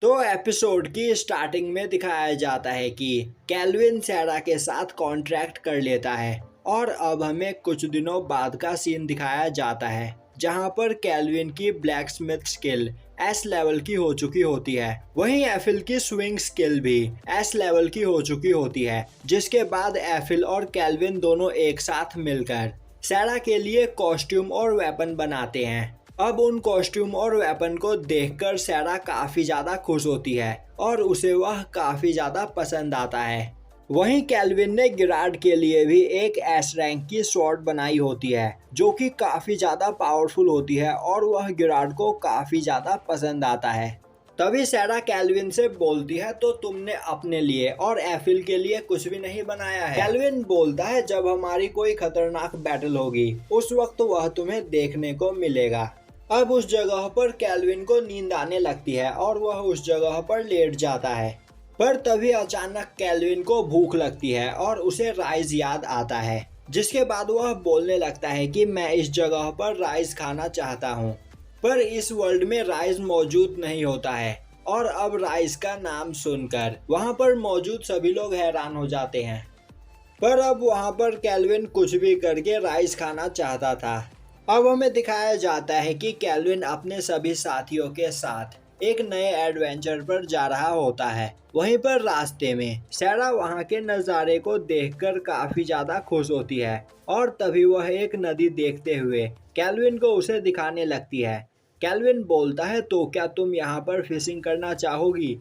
तो एपिसोड की स्टार्टिंग में दिखाया जाता है कि कैल्विन सैरा के साथ कॉन्ट्रैक्ट कर लेता है और अब हमें कुछ दिनों बाद का सीन दिखाया जाता है जहां पर कैल्विन की black Smith skill S level की हो चुकी होती है। वहीं एफिल की स्विंग स्किल भी एस लेवल की हो चुकी होती है, जिसके बाद एफिल और कैल्विन दोनों एक साथ मिलकर सैरा के लिए कॉस्ट्यूम और वेपन बनाते हैं। अब उन कॉस्ट्यूम और वेपन को देखकर सैरा काफी ज्यादा खुश होती है और उसे वह काफी ज्यादा पसंद आता है। वहीं कैल्विन ने गिराड के लिए भी एक एस रैंक की स्वॉर्ड बनाई होती है जो कि काफी ज्यादा पावरफुल होती है और वह गिराड को काफी ज्यादा पसंद आता है। तभी सैरा कैल्विन से बोलती है, तो तुमने अपने लिए और एफिल के लिए कुछ भी नहीं बनाया है। कैल्विन बोलता है, जब हमारी कोई खतरनाक बैटल होगी उस वक्त वह तुम्हें देखने को मिलेगा। अब उस जगह पर कैल्विन को नींद आने लगती है और वह उस जगह पर लेट जाता है। पर तभी अचानक कैल्विन को भूख लगती है और उसे राइस याद आता है, जिसके बाद वह बोलने लगता है कि मैं इस जगह पर राइस खाना चाहता हूँ। पर इस वर्ल्ड में राइस मौजूद नहीं होता है और अब राइस का नाम सुनकर वहाँ पर मौजूद सभी लोग हैरान हो जाते हैं। पर अब वहाँ पर कैल्विन कुछ भी करके राइस खाना चाहता था। अब हमें दिखाया जाता है कि कैल्विन अपने सभी साथियों के साथ एक नए एडवेंचर पर जा रहा होता है। वहीं पर रास्ते में सैरा वहां के नज़ारे को देखकर काफी ज्यादा खुश होती है और तभी वह एक नदी देखते हुए कैल्विन को उसे दिखाने लगती है। कैल्विन बोलता है, तो क्या तुम यहाँ पर फिशिंग करना चाहोगी?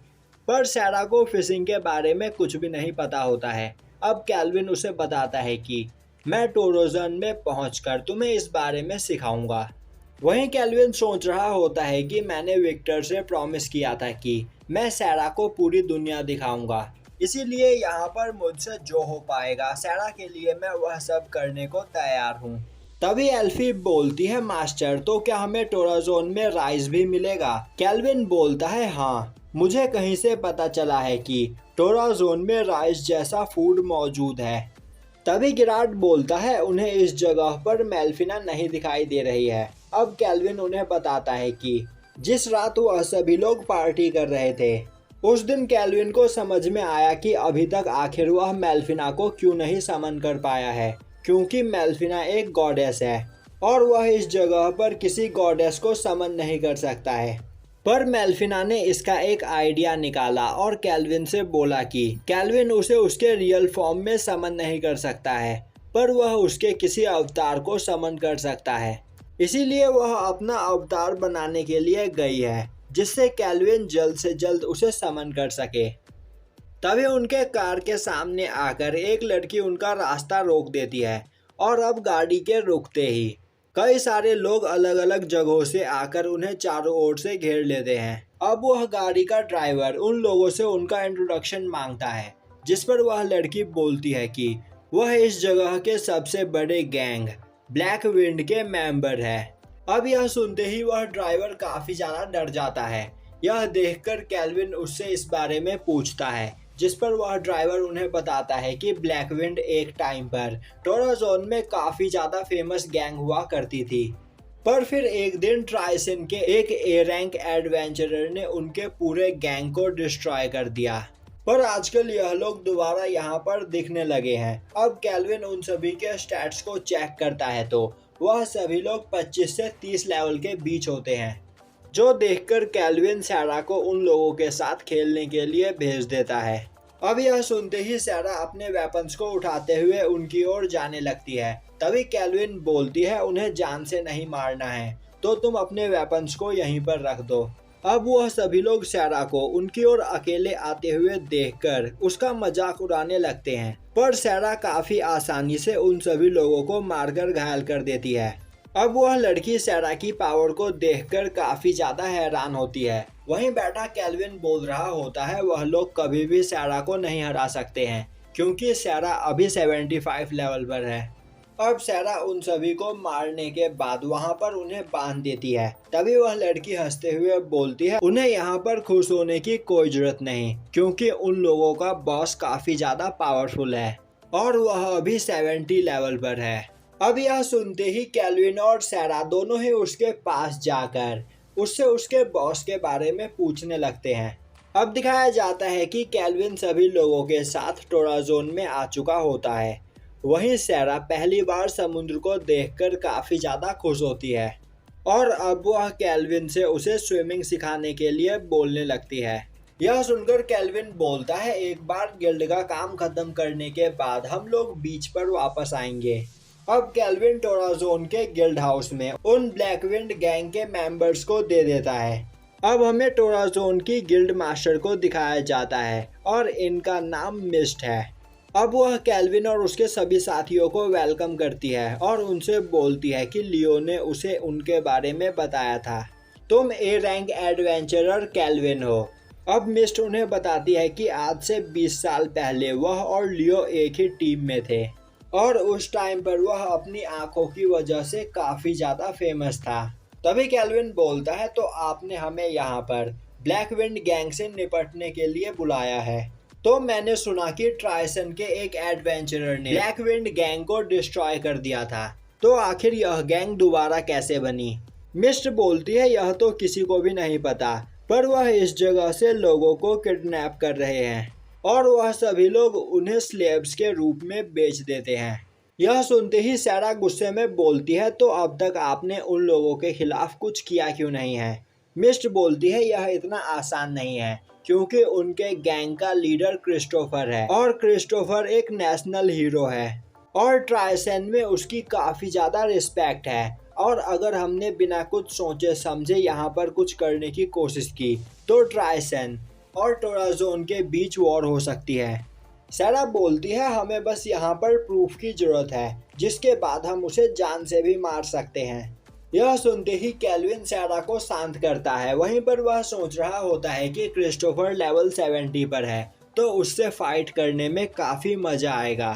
पर सैरा को फिशिंग के बारे में कुछ भी नहीं पता होता है। अब कैल्विन उसे बताता है कि मैं टोरोजन में पहुंचकर तुम्हें इस बारे में सिखाऊंगा। वहीं कैल्विन सोच रहा होता है कि मैंने विक्टर से प्रॉमिस किया था कि मैं सैरा को पूरी दुनिया दिखाऊंगा, इसीलिए यहाँ पर मुझसे जो हो पाएगा सैरा के लिए मैं वह सब करने को तैयार हूँ। तभी एल्फी बोलती है, मास्टर तो क्या हमें टोराजोन में राइस भी मिलेगा? कैल्विन बोलता है, हाँ, मुझे कहीं से पता चला है कि टोराजोन में राइस जैसा फूड मौजूद है। तभी गिराड बोलता है, उन्हें इस जगह पर मेल्फिना नहीं दिखाई दे रही है। अब कैल्विन उन्हें बताता है कि जिस रात वह सभी लोग पार्टी कर रहे थे उस दिन कैल्विन को समझ में आया कि अभी तक आखिर वह मेल्फिना को क्यों नहीं समन कर पाया है, क्योंकि मेल्फिना एक गॉडेस है और वह इस जगह पर किसी गॉडेस को समन नहीं कर सकता है। पर मेल्फिना ने इसका एक आइडिया निकाला और कैल्विन से बोला कि कैल्विन उसे उसके रियल फॉर्म में समन नहीं कर सकता है, पर वह उसके किसी अवतार को समन कर सकता है। इसीलिए वह अपना अवतार बनाने के लिए गई है, जिससे कैल्विन जल्द से जल्द उसे समन कर सके। तभी उनके कार के सामने आकर एक लड़की उनका रास्ता रोक देती है और अब गाड़ी के रुकते ही कई सारे लोग अलग अलग जगहों से आकर उन्हें चारों ओर से घेर लेते हैं। अब वह गाड़ी का ड्राइवर उन लोगों से उनका इंट्रोडक्शन मांगता है, जिस पर वह लड़की बोलती है कि वह इस जगह के सबसे बड़े गैंग ब्लैक विंड के मेंबर है। अब यह सुनते ही वह ड्राइवर काफी ज्यादा डर जाता है। यह देखकर कैल्विन उससे इस बारे में पूछता है, जिस पर वह ड्राइवर उन्हें बताता है कि ब्लैक विंड एक टाइम पर टोराजोन में काफी ज्यादा फेमस गैंग हुआ करती थी, पर फिर एक दिन ट्राइसन के एक ए रैंक एडवेंचरर ने उनके पूरे गैंग को डिस्ट्रॉय कर दिया। पर आजकल यह लोग दोबारा यहाँ पर दिखने लगे हैं। अब कैल्विन उन सभी के स्टैट्स को चेक करता है तो वह सभी लोग 25 से 30 लेवल के बीच होते हैं, जो देखकर कैल्विन सैरा को उन लोगों के साथ खेलने के लिए भेज देता है। अब यह सुनते ही सैरा अपने वेपन्स को उठाते हुए उनकी ओर जाने लगती है। तभी कैल्विन बोलती है, उन्हें जान से नहीं मारना है तो तुम अपने वेपन्स को यहीं पर रख दो। अब वह सभी लोग सैरा को उनकी ओर अकेले आते हुए देखकर उसका मजाक उड़ाने लगते हैं, पर सैरा काफी आसानी से उन सभी लोगों को मारकर घायल कर देती है। अब वह लड़की सैरा की पावर को देखकर काफी ज्यादा हैरान होती है। वहीं बैठा कैल्विन बोल रहा होता है, वह लोग कभी भी सैरा को नहीं हरा सकते हैं, क्योंकि सैरा अभी 75 लेवल पर है। अब सैरा उन सभी को मारने के बाद वहां पर उन्हें बांध देती है। तभी वह लड़की हंसते हुए बोलती है, उन्हें यहाँ पर खुश होने की कोई जरूरत नहीं, क्योंकि उन लोगों का बॉस काफी ज्यादा पावरफुल है और वह अभी 70 लेवल पर है। अब यह सुनते ही कैल्विन और सैरा दोनों ही उसके पास जाकर उससे उसके बॉस के बारे में पूछने लगते हैं। अब दिखाया जाता है कि कैल्विन सभी लोगों के साथ टोराजोन में आ चुका होता है। वहीं सैरा पहली बार समुद्र को देखकर काफी ज्यादा खुश होती है और अब वह कैल्विन से उसे स्विमिंग सिखाने के लिए बोलने लगती है। यह सुनकर कैल्विन बोलता है, एक बार गिल्ड का काम खत्म करने के बाद हम लोग बीच पर वापस आएंगे। अब कैल्विन टोराजोन के गिल्ड हाउस में उन ब्लैकविंड गैंग के मेंबर्स को दे देता है। अब हमें टोराजोन की गिल्ड मास्टर को दिखाया जाता है और इनका नाम मिस्ट है। अब वह कैल्विन और उसके सभी साथियों को वेलकम करती है और उनसे बोलती है कि लियो ने उसे उनके बारे में बताया था। तुम ए रैंक एडवेंचरर कैल्विन हो। अब मिस्ट उन्हें बताती है कि आज से 20 साल पहले वह और लियो एक ही टीम में थे और उस टाइम पर वह अपनी आंखों की वजह से काफी ज्यादा फेमस था। तभी कैल्विन बोलता है, तो आपने हमें यहाँ पर ब्लैकविंड गैंग से निपटने के लिए बुलाया है। तो मैंने सुना कि ट्राइसन के एक एडवेंचरर ने ब्लैकविंड गैंग को डिस्ट्रॉय कर दिया था, तो आखिर यह गैंग दोबारा कैसे बनी? मिस्ट बोलती है, यह तो किसी को भी नहीं पता, पर वह इस जगह से लोगों को किडनैप कर रहे हैं और वह सभी लोग उन्हें स्लेव्स के रूप में बेच देते हैं। यह सुनते ही सैरा गुस्से में बोलती है, तो अब तक आपने उन लोगों के खिलाफ कुछ किया क्यों नहीं है? मिस्ट बोलती है, यह इतना आसान नहीं है क्योंकि उनके गैंग का लीडर क्रिस्टोफर है और क्रिस्टोफर एक नेशनल हीरो है और ट्राइसन में उसकी काफी ज्यादा रिस्पेक्ट है और अगर हमने बिना कुछ सोचे समझे यहाँ पर कुछ करने की कोशिश की तो ट्राइसन और टोराजोन के बीच वॉर हो सकती है। सैरा बोलती है, हमें बस यहाँ पर प्रूफ की जरूरत है जिसके बाद हम उसे जान से भी मार सकते हैं। यह सुनते ही कैल्विन सैरा को शांत करता है। वहीं पर वह सोच रहा होता है कि क्रिस्टोफर लेवल 70 पर है तो उससे फाइट करने में काफी मजा आएगा।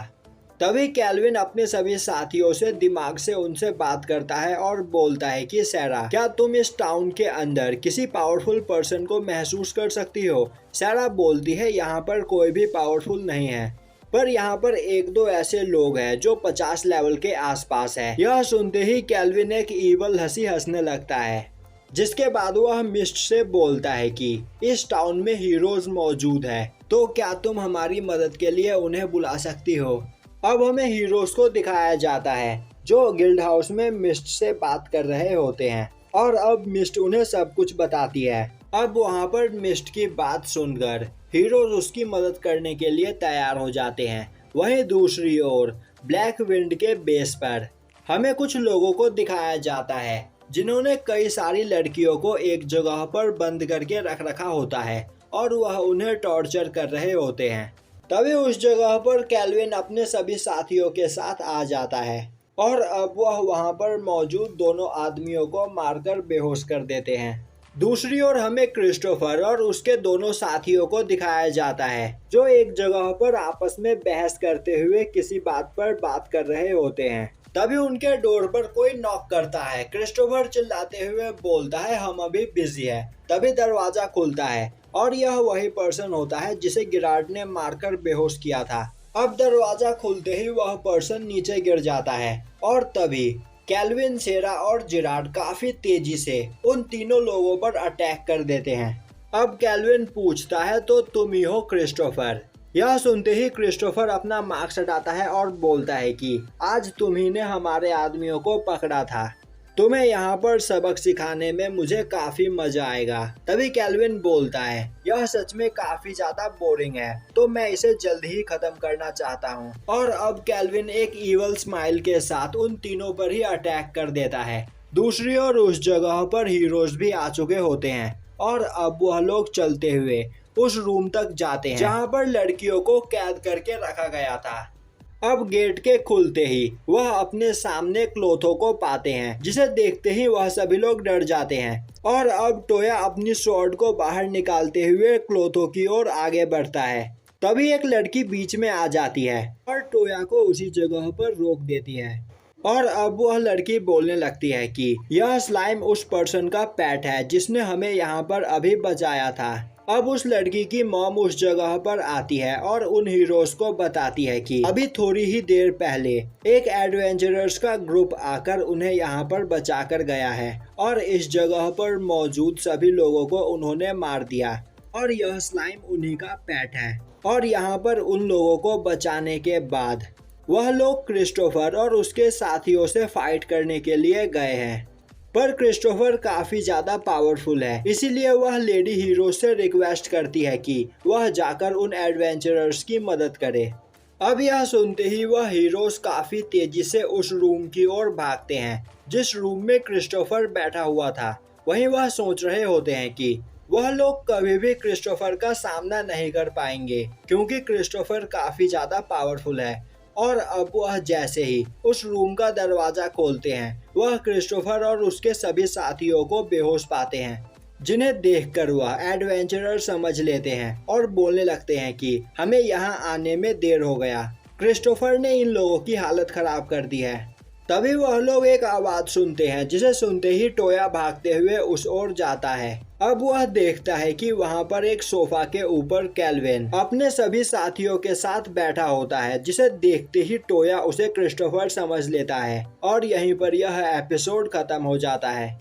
तभी कैल्विन अपने सभी साथियों से दिमाग से उनसे बात करता है और बोलता है कि सैरा, क्या तुम इस टाउन के अंदर किसी पावरफुल पर्सन को महसूस कर सकती हो? सैरा बोलती है, यहाँ पर कोई भी पावरफुल नहीं है, पर यहाँ पर एक दो ऐसे लोग हैं जो 50 लेवल के आसपास है। यह सुनते ही कैल्विन एक ईवल हंसी हंसने लगता है, जिसके बाद वह मिस्ट से बोलता है कि इस टाउन में हीरोज मौजूद है, तो क्या तुम हमारी मदद के लिए उन्हें बुला सकती हो? अब हमें हीरोज को दिखाया जाता है जो गिल्ड हाउस में मिस्ट से बात कर रहे होते हैं और अब मिस्ट उन्हें सब कुछ बताती है। अब वहाँ पर मिस्ट की बात सुनकर हीरोज उसकी मदद करने के लिए तैयार हो जाते हैं। वहीं दूसरी ओर ब्लैकविंड के बेस पर हमें कुछ लोगों को दिखाया जाता है जिन्होंने कई सारी लड़कियों को एक जगह पर बंद करके रख रखा होता है और वह उन्हें टॉर्चर कर रहे होते हैं। तभी उस जगह पर कैल्विन अपने सभी साथियों के साथ आ जाता है और अब वह वहां पर मौजूद दोनों आदमियों को मारकर बेहोश कर देते हैं। दूसरी ओर हमें क्रिस्टोफर और उसके दोनों साथियों को दिखाया जाता है जो एक जगह पर आपस में बहस करते हुए किसी बात पर बात कर रहे होते हैं। तभी उनके डोर पर कोई नॉक करता है। क्रिस्टोफर चिल्लाते हुए बोलता है, हम अभी बिजी है। तभी दरवाजा खुलता है और यह वही पर्सन होता है जिसे गिरार्ड ने मारकर बेहोश किया था। अब दरवाजा खुलते ही वह पर्सन नीचे गिर जाता है और तभी कैल्विन, सेरा और जिरार्ड काफी तेजी से उन तीनों लोगों पर अटैक कर देते हैं। अब कैल्विन पूछता है, तो तुम ही हो क्रिस्टोफर? यह सुनते ही क्रिस्टोफर अपना मास्क हटाता है और बोलता है कि आज तुम ही ने हमारे आदमियों को पकड़ा था, तुम्हें यहाँ पर सबक सिखाने में मुझे काफी मजा आएगा। तभी कैल्विन बोलता है, यह सच में काफी ज्यादा बोरिंग है तो मैं इसे जल्द ही खत्म करना चाहता हूँ। और अब कैल्विन एक ईवल स्माइल के साथ उन तीनों पर ही अटैक कर देता है। दूसरी ओर उस जगह पर हीरोज भी आ चुके होते हैं और अब वह लोग चलते हुए उस रूम तक जाते हैं जहाँ पर लड़कियों को कैद करके रखा गया था। अब गेट के खुलते ही वह अपने सामने क्लोथो को पाते हैं, जिसे देखते ही वह सभी लोग डर जाते हैं और अब टोया अपनी स्वॉर्ड को बाहर निकालते हुए क्लोथो की ओर आगे बढ़ता है। तभी एक लड़की बीच में आ जाती है और टोया को उसी जगह पर रोक देती है और अब वह लड़की बोलने लगती है कि यह स्लाइम उस पर्सन का पेट है जिसने हमें यहाँ पर अभी बचाया था। अब उस लड़की की मॉम उस जगह पर आती है और उन हीरोज को बताती है कि अभी थोड़ी ही देर पहले एक एडवेंचरर्स का ग्रुप आकर उन्हें यहाँ पर बचाकर गया है और इस जगह पर मौजूद सभी लोगों को उन्होंने मार दिया। और यह स्लाइम उन्हीं का पेट है। और यहाँ पर उन लोगों को बचाने के बाद वह लोग क्रिस्टोफर और उसके साथियों से फाइट करने के लिए गए हैं। पर क्रिस्टोफर काफी ज्यादा पावरफुल है, इसीलिए वह लेडी हीरो से रिक्वेस्ट करती है कि वह जाकर उन एडवेंचरर्स की मदद करे। अब यह सुनते ही वह हीरोज काफी तेजी से उस रूम की ओर भागते हैं जिस रूम में क्रिस्टोफर बैठा हुआ था। वहीं वह सोच रहे होते हैं कि वह लोग कभी भी क्रिस्टोफर का सामना नहीं कर पाएंगे क्योंकि क्रिस्टोफर काफी ज्यादा पावरफुल है। और अब वह जैसे ही उस रूम का दरवाजा खोलते हैं वह क्रिस्टोफर और उसके सभी साथियों को बेहोश पाते हैं, जिन्हें देखकर वह एडवेंचरर समझ लेते हैं और बोलने लगते हैं कि हमें यहाँ आने में देर हो गया, क्रिस्टोफर ने इन लोगों की हालत खराब कर दी है। तभी वह लोग एक आवाज सुनते हैं जिसे सुनते ही टोया भागते हुए उस ओर जाता है। अब वह देखता है कि वहां पर एक सोफा के ऊपर कैल्विन अपने सभी साथियों के साथ बैठा होता है, जिसे देखते ही टोया उसे क्रिस्टोफर समझ लेता है। और यहीं पर यह एपिसोड खत्म हो जाता है।